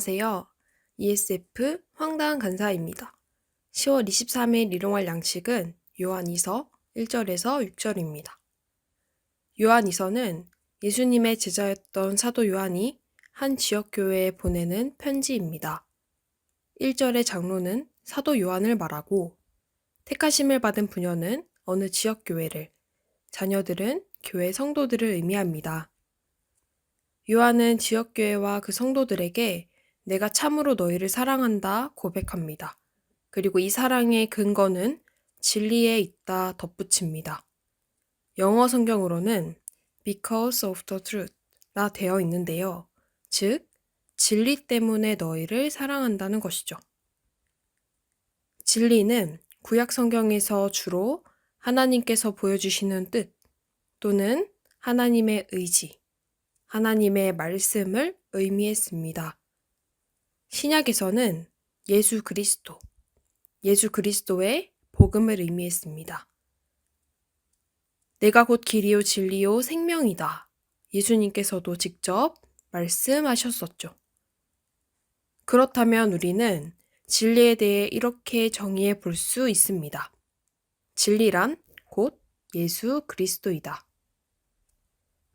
안녕하세요. ESF 황다은 간사입니다. 10월 23일 일용할 양식은 요한이서 1절에서 6절입니다. 요한이서는 예수님의 제자였던 사도 요한이 한 지역교회에 보내는 편지입니다. 1절의 장로는 사도 요한을 말하고 택하심을 받은 부녀는 어느 지역교회를, 자녀들은 교회 성도들을 의미합니다. 요한은 지역교회와 그 성도들에게 내가 참으로 너희를 사랑한다 고백합니다. 그리고 이 사랑의 근거는 진리에 있다 덧붙입니다. 영어 성경으로는 because of the truth라 되어 있는데요. 즉, 진리 때문에 너희를 사랑한다는 것이죠. 진리는 구약 성경에서 주로 하나님께서 보여주시는 뜻 또는 하나님의 의지, 하나님의 말씀을 의미했습니다. 신약에서는 예수 그리스도의 복음을 의미했습니다. 내가 곧 길이요 진리요 생명이다. 예수님께서도 직접 말씀하셨었죠. 그렇다면 우리는 진리에 대해 이렇게 정의해 볼 수 있습니다. 진리란 곧 예수 그리스도이다.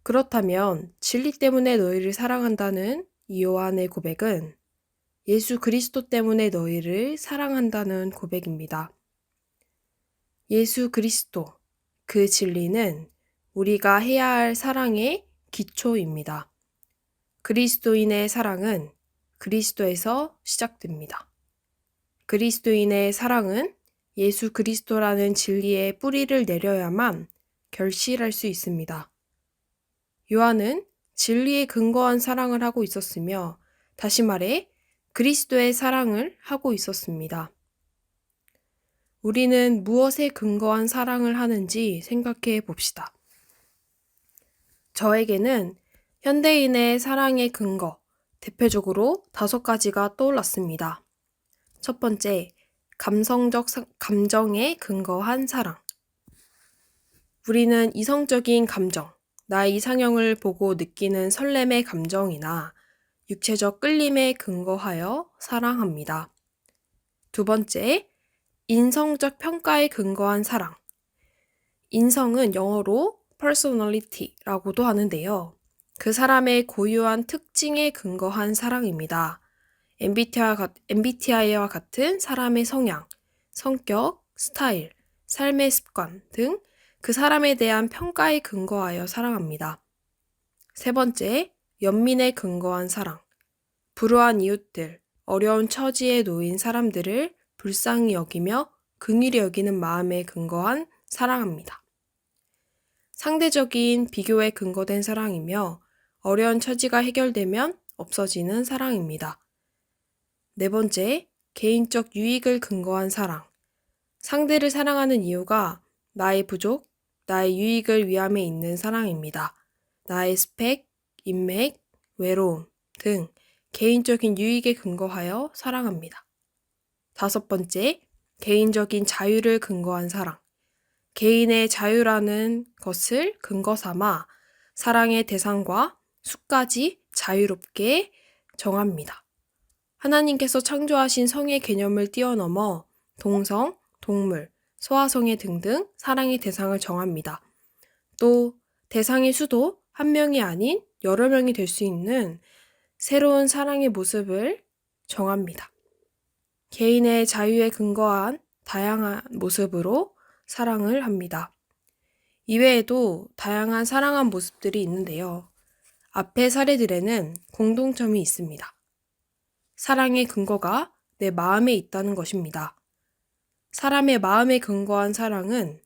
그렇다면 진리 때문에 너희를 사랑한다는 이 요한의 고백은 예수 그리스도 때문에 너희를 사랑한다는 고백입니다. 예수 그리스도, 그 진리는 우리가 해야 할 사랑의 기초입니다. 그리스도인의 사랑은 그리스도에서 시작됩니다. 그리스도인의 사랑은 예수 그리스도라는 진리의 뿌리를 내려야만 결실할 수 있습니다. 요한은 진리에 근거한 사랑을 하고 있었으며, 다시 말해 그리스도의 사랑을 하고 있었습니다. 우리는 무엇에 근거한 사랑을 하는지 생각해 봅시다. 저에게는 현대인의 사랑의 근거, 대표적으로 5가지가 떠올랐습니다. 첫 번째, 감성적 감정에 근거한 사랑. 우리는 이성적인 감정, 나의 이상형을 보고 느끼는 설렘의 감정이나 육체적 끌림에 근거하여 사랑합니다. 두 번째, 인성적 평가에 근거한 사랑. 인성은 영어로 personality라고도 하는데요. 그 사람의 고유한 특징에 근거한 사랑입니다. MBTI와 같은 사람의 성향, 성격, 스타일, 삶의 습관 등 그 사람에 대한 평가에 근거하여 사랑합니다. 세 번째, 연민에 근거한 사랑. 불우한 이웃들, 어려운 처지에 놓인 사람들을 불쌍히 여기며 긍휼히 여기는 마음에 근거한 사랑합니다. 상대적인 비교에 근거된 사랑이며 어려운 처지가 해결되면 없어지는 사랑입니다. 네 번째, 개인적 유익을 근거한 사랑. 상대를 사랑하는 이유가 나의 부족, 나의 유익을 위함에 있는 사랑입니다. 나의 스펙, 인맥, 외로움 등 개인적인 유익에 근거하여 사랑합니다. 다섯 번째, 개인적인 자유를 근거한 사랑. 개인의 자유라는 것을 근거 삼아 사랑의 대상과 수까지 자유롭게 정합니다. 하나님께서 창조하신 성의 개념을 뛰어넘어 동성, 동물, 소아성애 등등 사랑의 대상을 정합니다. 또 대상의 수도 한 명이 아닌 여러 명이 될 수 있는 새로운 사랑의 모습을 정합니다. 개인의 자유에 근거한 다양한 모습으로 사랑을 합니다. 이외에도 다양한 사랑한 모습들이 있는데요. 앞의 사례들에는 공통점이 있습니다. 사랑의 근거가 내 마음에 있다는 것입니다. 사람의 마음에 근거한 사랑은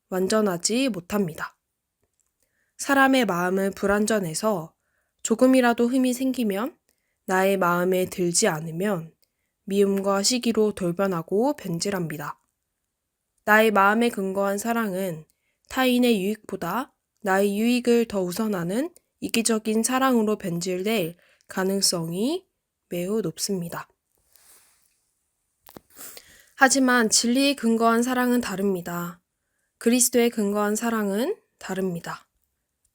완전하지 못합니다. 사람의 마음은 불완전해서 조금이라도 흠이 생기면 나의 마음에 들지 않으면 미움과 시기로 돌변하고 변질합니다. 나의 마음에 근거한 사랑은 타인의 유익보다 나의 유익을 더 우선하는 이기적인 사랑으로 변질될 가능성이 매우 높습니다. 하지만 진리에 근거한 사랑은 다릅니다. 그리스도에 근거한 사랑은 다릅니다.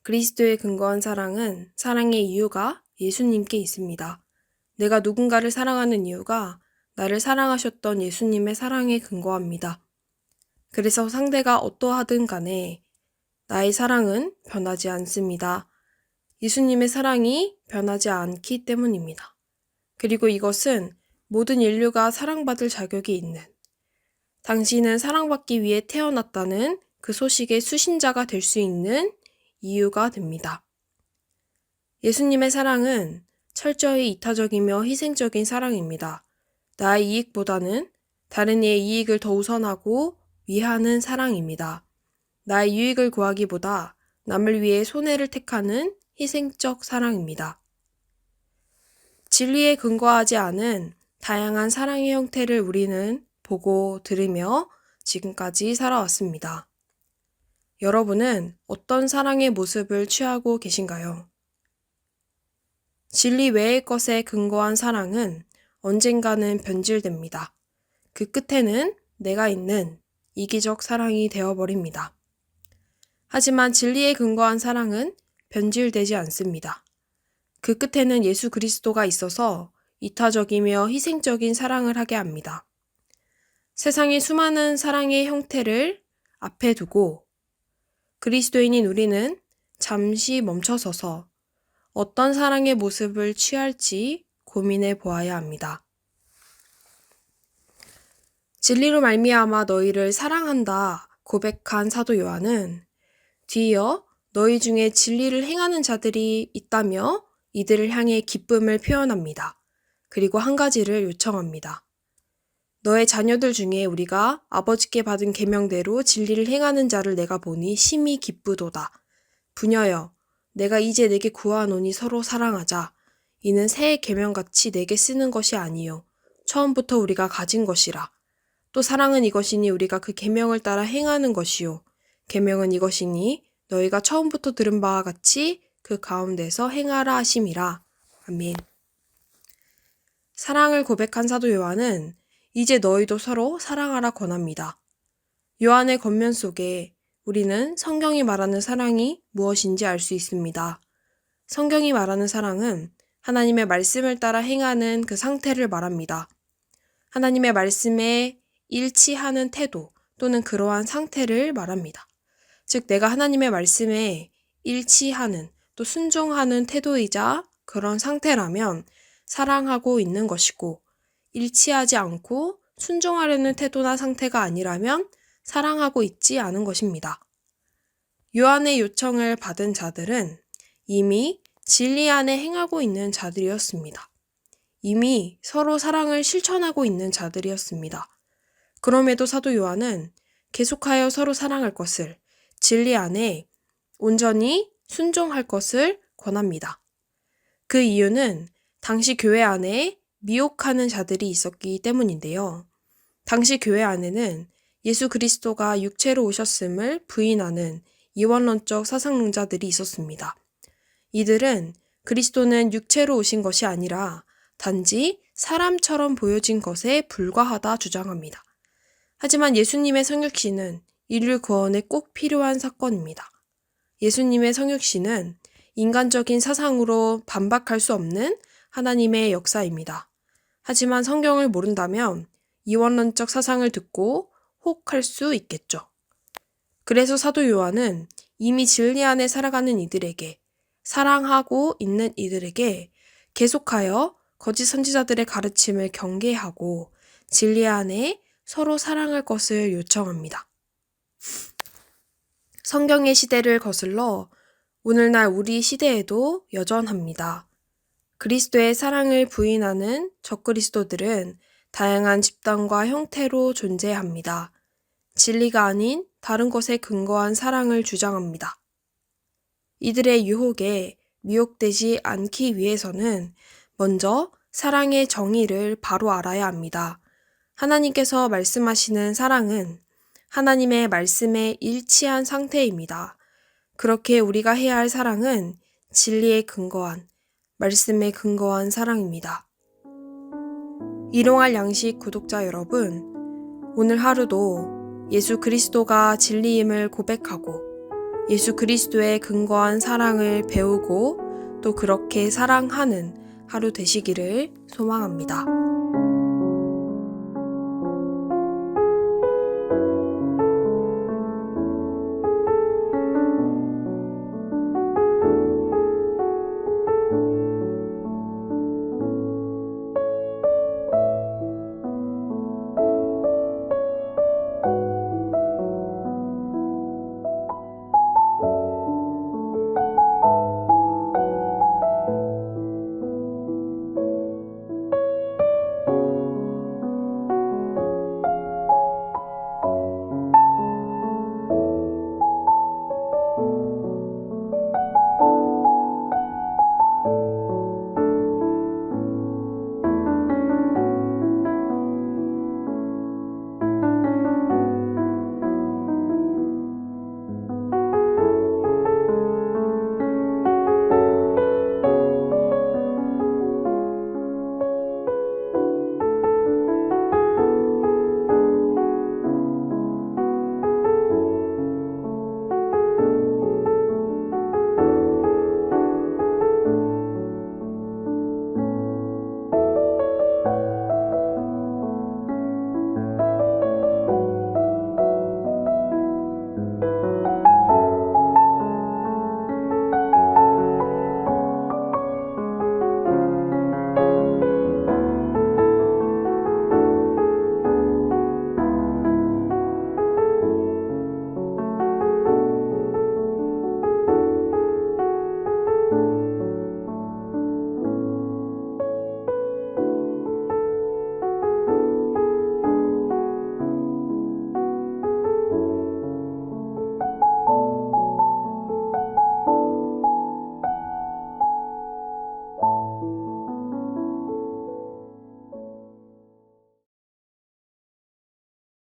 그리스도에 근거한 사랑은 사랑의 이유가 예수님께 있습니다. 내가 누군가를 사랑하는 이유가 나를 사랑하셨던 예수님의 사랑에 근거합니다. 그래서 상대가 어떠하든 간에 나의 사랑은 변하지 않습니다. 예수님의 사랑이 변하지 않기 때문입니다. 그리고 이것은 모든 인류가 사랑받을 자격이 있는, 당신은 사랑받기 위해 태어났다는 그 소식의 수신자가 될 수 있는 이유가 됩니다. 예수님의 사랑은 철저히 이타적이며 희생적인 사랑입니다. 나의 이익보다는 다른 이의 이익을 더 우선하고 위하는 사랑입니다. 나의 유익을 구하기보다 남을 위해 손해를 택하는 희생적 사랑입니다. 진리에 근거하지 않은 다양한 사랑의 형태를 우리는 보고 들으며 지금까지 살아왔습니다. 여러분은 어떤 사랑의 모습을 취하고 계신가요? 진리 외의 것에 근거한 사랑은 언젠가는 변질됩니다. 그 끝에는 내가 있는 이기적 사랑이 되어버립니다. 하지만 진리에 근거한 사랑은 변질되지 않습니다. 그 끝에는 예수 그리스도가 있어서 이타적이며 희생적인 사랑을 하게 합니다. 세상의 수많은 사랑의 형태를 앞에 두고 그리스도인인 우리는 잠시 멈춰서서 어떤 사랑의 모습을 취할지 고민해 보아야 합니다. 진리로 말미암아 너희를 사랑한다 고백한 사도 요한은 뒤이어 너희 중에 진리를 행하는 자들이 있다며 이들을 향해 기쁨을 표현합니다. 그리고 한 가지를 요청합니다. 너의 자녀들 중에 우리가 아버지께 받은 계명대로 진리를 행하는 자를 내가 보니 심히 기쁘도다. 부녀여, 내가 이제 내게 구하노니 서로 사랑하자. 이는 새 계명같이 내게 쓰는 것이 아니요 처음부터 우리가 가진 것이라. 또 사랑은 이것이니 우리가 그 계명을 따라 행하는 것이요 계명은 이것이니 너희가 처음부터 들은 바와 같이 그 가운데서 행하라 하심이라. 아멘. 사랑을 고백한 사도 요한은 이제 너희도 서로 사랑하라 권합니다. 요한의 겉면 속에 우리는 성경이 말하는 사랑이 무엇인지 알 수 있습니다. 성경이 말하는 사랑은 하나님의 말씀을 따라 행하는 그 상태를 말합니다. 하나님의 말씀에 일치하는 태도 또는 그러한 상태를 말합니다. 즉 내가 하나님의 말씀에 일치하는 또 순종하는 태도이자 그런 상태라면 사랑하고 있는 것이고 일치하지 않고 순종하려는 태도나 상태가 아니라면 사랑하고 있지 않은 것입니다. 요한의 요청을 받은 자들은 이미 진리 안에 행하고 있는 자들이었습니다. 이미 서로 사랑을 실천하고 있는 자들이었습니다. 그럼에도 사도 요한은 계속하여 서로 사랑할 것을, 진리 안에 온전히 순종할 것을 권합니다. 그 이유는 당시 교회 안에 미혹하는 자들이 있었기 때문인데요. 당시 교회 안에는 예수 그리스도가 육체로 오셨음을 부인하는 이원론적 사상론자들이 있었습니다. 이들은 그리스도는 육체로 오신 것이 아니라 단지 사람처럼 보여진 것에 불과하다 주장합니다. 하지만 예수님의 성육신은 인류 구원에 꼭 필요한 사건입니다. 예수님의 성육신은 인간적인 사상으로 반박할 수 없는 하나님의 역사입니다. 하지만 성경을 모른다면 이원론적 사상을 듣고 혹할 수 있겠죠. 그래서 사도 요한은 이미 진리 안에 살아가는 이들에게, 사랑하고 있는 이들에게 계속하여 거짓 선지자들의 가르침을 경계하고 진리 안에 서로 사랑할 것을 요청합니다. 성경의 시대를 거슬러 오늘날 우리 시대에도 여전합니다. 그리스도의 사랑을 부인하는 적그리스도들은 다양한 집단과 형태로 존재합니다. 진리가 아닌 다른 것에 근거한 사랑을 주장합니다. 이들의 유혹에 미혹되지 않기 위해서는 먼저 사랑의 정의를 바로 알아야 합니다. 하나님께서 말씀하시는 사랑은 하나님의 말씀에 일치한 상태입니다. 그렇게 우리가 해야 할 사랑은 진리에 근거한, 말씀에 근거한 사랑입니다. 일용할 양식 구독자 여러분, 오늘 하루도 예수 그리스도가 진리임을 고백하고 예수 그리스도에 근거한 사랑을 배우고 또 그렇게 사랑하는 하루 되시기를 소망합니다.